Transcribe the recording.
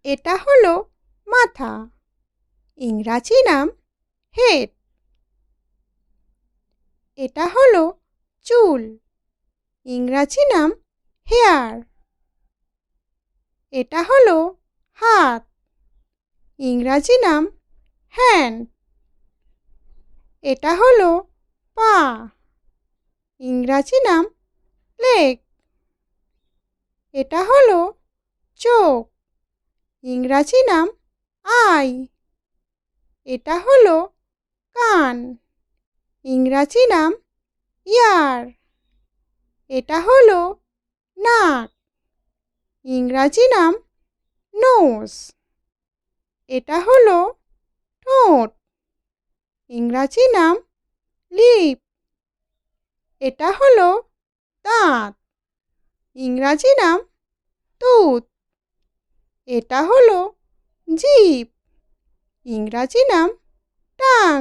এটা হলো মাথা, ইংরাজি নাম হেড। এটা হলো চুল, ইংরাজি নাম হেয়ার। এটা হলো হাত, ইংরাজি নাম হ্যান্ড। এটা হলো পা, ইংরাজি নাম লেগ। এটা হলো চোখ, ইংরাজি নাম আই। এটা হলো কান, ইংরাজি নাম ইয়ার। এটা হলো নাক, ইংরাজি নাম নোজ। এটা হলো ঠোঁট, ইংরাজি নাম লিপ। এটা হলো দাঁত, ইংরাজি নাম টুথ। এটা হলো জিভ, ইংরাজি নাম টাং।